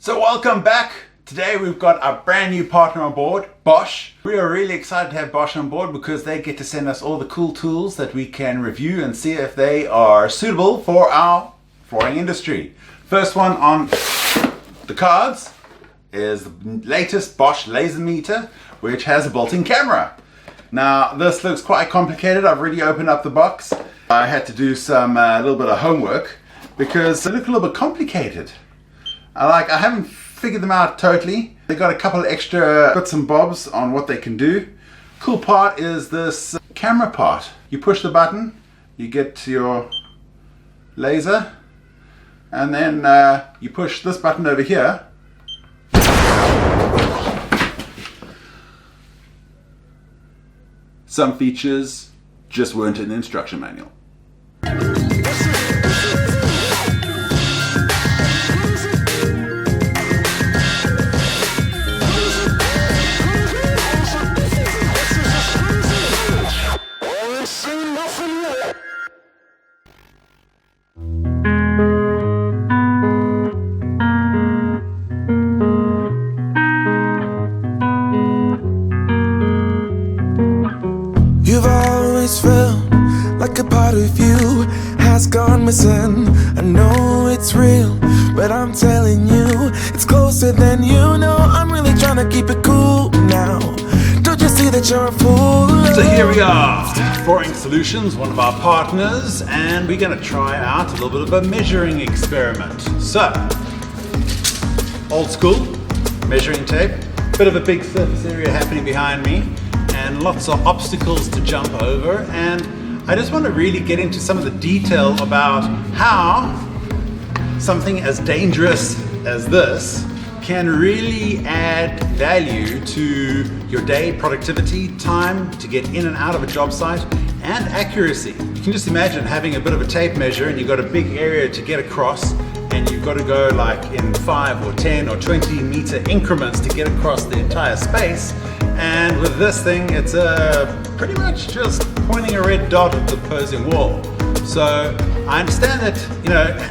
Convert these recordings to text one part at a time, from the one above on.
So welcome back. Today we've got our brand new partner on board, Bosch. We are really excited to have Bosch on board because they get to send us all the cool tools that we can review and see if they are suitable for our flooring industry. First one on the cards is the latest Bosch laser meter, which has a built-in camera. Now this looks quite complicated. I've already opened up the box. I had to do some little bit of homework because they look a little bit complicated. I haven't figured them out totally. They got a couple of extra bits and bobs on what they can do. Cool part is this camera part. You push the button, you get to your laser, and then you push this button over here. Some features just weren't in the instruction manual. You've always felt like a part of you has gone missing. I know it's real, but I'm telling you, it's closer than you know. I'm really trying to keep it cool now. Don't you see that you're a fool? So here we are, Flooring Solutions, one of our partners, and we're going to try out a little bit of a measuring experiment. So, old school, measuring tape, bit of a big surface area happening behind me, and lots of obstacles to jump over, and I just want to really get into some of the detail about how something as dangerous as this can really add value to your day, productivity, time to get in and out of a job site, and accuracy. You can just imagine having a bit of a tape measure and you've got a big area to get across, and you've got to go like in 5 or 10 or 20 meter increments to get across the entire space. And with this thing, it's pretty much just pointing a red dot at the opposing wall. So I understand that,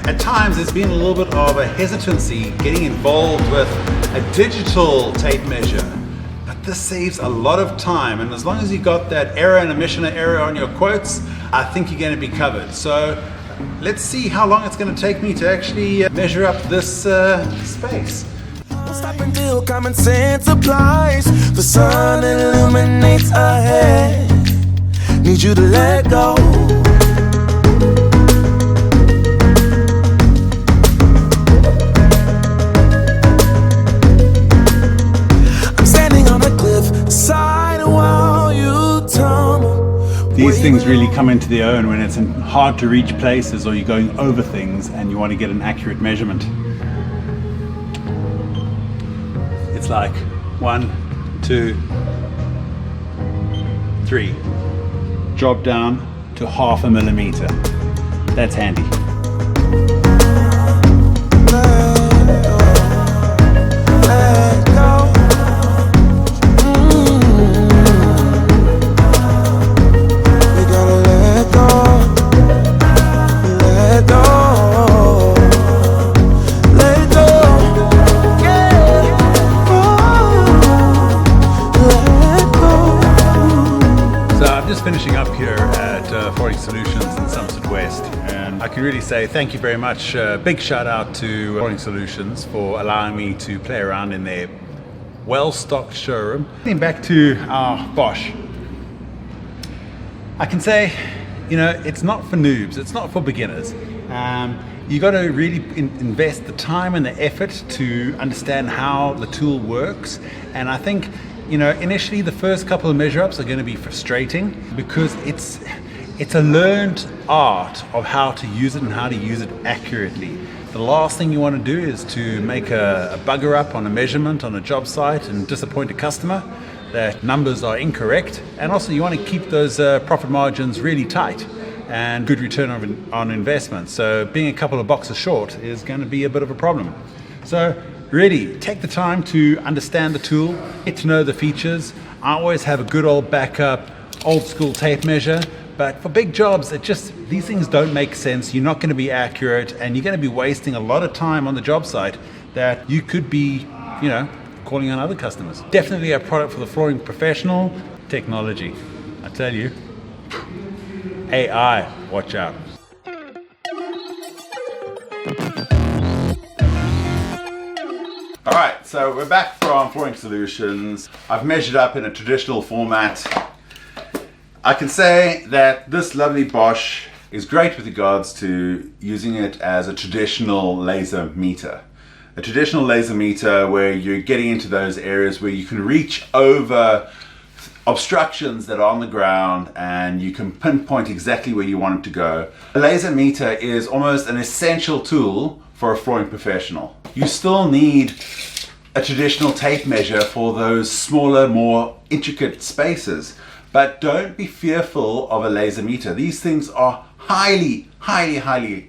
at times there's been a little bit of a hesitancy getting involved with a digital tape measure, but this saves a lot of time, and as long as you got that error and omission error on your quotes, I think you're going to be covered. So let's see how long it's going to take me to actually measure up this space. Stop until common sense applies. The sun illuminates ahead. Need you to let go. I'm standing on a cliff side while you tumble. These things really come into their own when it's in hard to reach places or you're going over things and you want to get an accurate measurement. It's like 1, 2, 3. Drop down to 0.5 millimeter. That's handy. Let go. We gotta let go. Let go. Let go. Yeah. So I'm just finishing up here at Portamix Solutions in Somerset West, and I can really say thank you very much. Big shout out to Portamix Solutions for allowing me to play around in their well-stocked showroom. Getting back to our Bosch, I can say, it's not for noobs, it's not for beginners. You got to really invest the time and the effort to understand how the tool works, and I think initially the first couple of measure ups are going to be frustrating because it's a learned art of how to use it and how to use it accurately. The last thing you want to do is to make a bugger up on a measurement on a job site and disappoint a customer that numbers are incorrect, and also you want to keep those profit margins really tight and good return on investment. So being a couple of boxes short is going to be a bit of a problem. So really take the time to understand the tool, get to know the features. I always have a good old backup old school tape measure, but for big jobs these things don't make sense. You're not going to be accurate and you're going to be wasting a lot of time on the job site that you could be, calling on other customers. Definitely a product for the flooring professional. Technology, I tell you. AI, watch out. All right, so we're back from Flooring Solutions. I've measured up in a traditional format. I can say that this lovely Bosch is great with regards to using it as a traditional laser meter. A traditional laser meter where you're getting into those areas where you can reach over obstructions that are on the ground and you can pinpoint exactly where you want it to go. A laser meter is almost an essential tool for a flooring professional. You still need a traditional tape measure for those smaller, more intricate spaces, but don't be fearful of a laser meter. These things are highly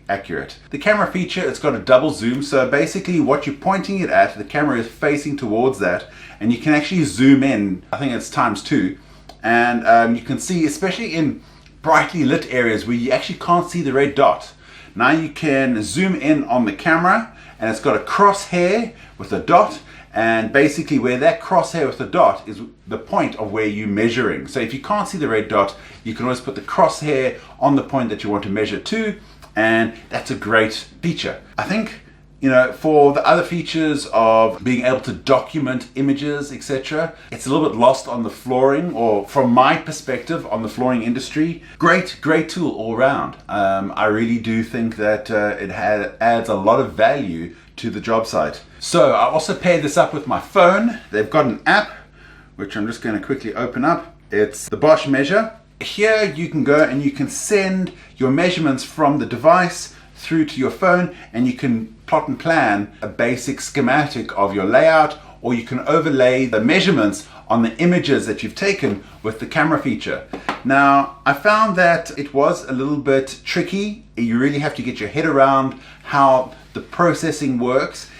accurate. The camera feature, it's got a double zoom, so basically what you're pointing it at, the camera is facing towards that, and you can actually zoom in, I think it's ×2, and you can see, especially in brightly lit areas where you actually can't see the red dot. Now you can zoom in on the camera, and it's got a crosshair with a dot, and basically where that crosshair with the dot is the point of where you're measuring. So if you can't see the red dot, you can always put the crosshair on the point that you want to measure to, and that's a great feature. I think, for the other features of being able to document images, etc., it's a little bit lost on the flooring, or from my perspective, on the flooring industry. Great tool all around. I really do think that it adds a lot of value to the job site. So I also paired this up with my phone. They've got an app, which I'm just going to quickly open up. It's the Bosch Measure. Here you can go and you can send your measurements from the device through to your phone, and you can plot and plan a basic schematic of your layout, or you can overlay the measurements on the images that you've taken with the camera feature. Now, I found that it was a little bit tricky. You really have to get your head around how the processing works.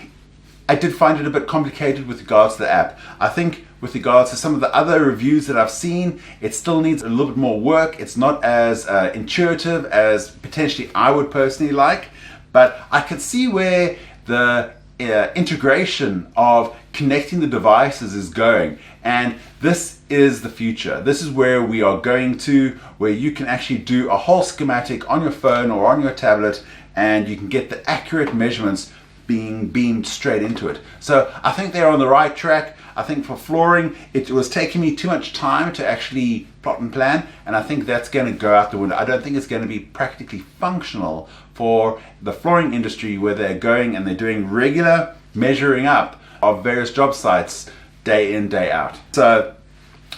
I did find it a bit complicated with regards to the app. I think with regards to some of the other reviews that I've seen, it still needs a little bit more work. It's not as intuitive as potentially I would personally like, but I can see where the integration of connecting the devices is going, and this is the future. This is where we are going to, where you can actually do a whole schematic on your phone or on your tablet, and you can get the accurate measurements being beamed straight into it. So I think they're on the right track. I think for flooring, it was taking me too much time to actually plot and plan, and I think that's going to go out the window. I don't think it's going to be practically functional for the flooring industry, where they're going and they're doing regular measuring up of various job sites day in, day out. So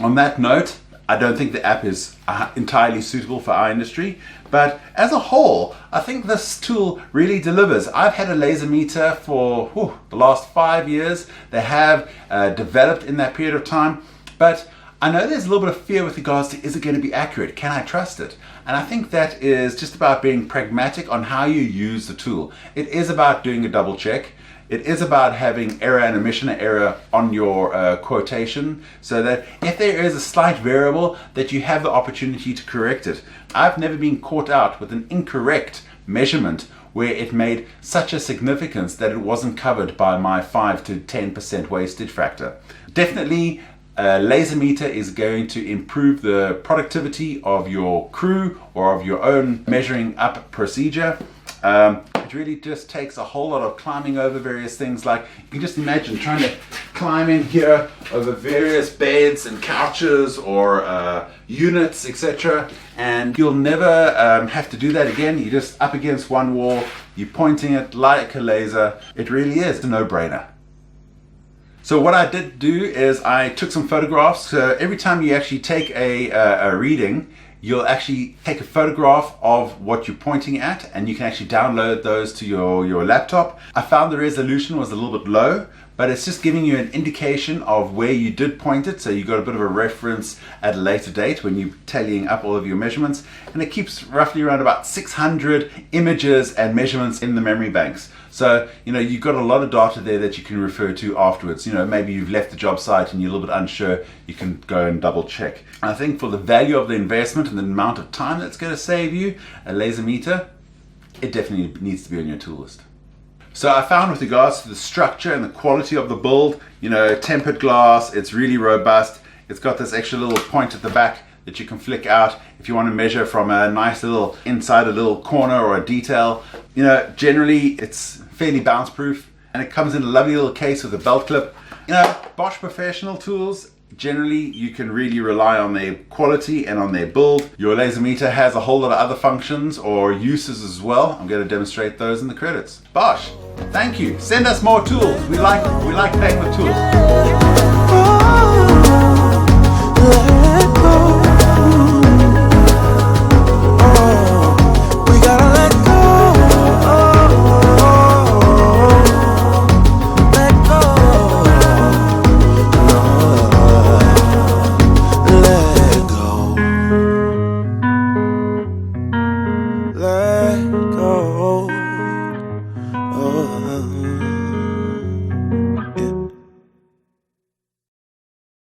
on that note, I don't think the app is entirely suitable for our industry, but as a whole, I think this tool really delivers. I've had a laser meter for the last 5 years. They have developed in that period of time, but I know there's a little bit of fear with regards to, is it going to be accurate? Can I trust it? And I think that is just about being pragmatic on how you use the tool. It is about doing a double check. It is about having error and omission error on your quotation, so that if there is a slight variable, that you have the opportunity to correct it. I've never been caught out with an incorrect measurement where it made such a significance that it wasn't covered by my 5 to 10% wastage factor. Definitely, a laser meter is going to improve the productivity of your crew or of your own measuring up procedure. It really just takes a whole lot of climbing over various things. Like, you can just imagine trying to climb in here over various beds and couches or units, etc. And you'll never have to do that again. You're just up against one wall, you're pointing it like a laser. It really is a no-brainer. So what I did do is I took some photographs. So every time you actually take a reading, you'll actually take a photograph of what you're pointing at, and you can actually download those to your laptop. I found the resolution was a little bit low, but it's just giving you an indication of where you did point it, so you got a bit of a reference at a later date when you're tallying up all of your measurements, and it keeps roughly around about 600 images and measurements in the memory banks. So, you've got a lot of data there that you can refer to afterwards. Maybe you've left the job site and you're a little bit unsure, you can go and double check. And I think for the value of the investment and the amount of time that's going to save you, a laser meter, it definitely needs to be on your tool list. So I found with regards to the structure and the quality of the build, you know, tempered glass, it's really robust. It's got this extra little point at the back that you can flick out if you want to measure from a nice little inside a little corner or a detail. You know, generally it's fairly bounce proof, and it comes in a lovely little case with a belt clip. You know, Bosch professional tools, generally you can really rely on their quality and on their build. Your laser meter has a whole lot of other functions or uses as well. I'm going to demonstrate those in the credits. Bosch, thank you. Send us more tools. We like playing with tools. Let go.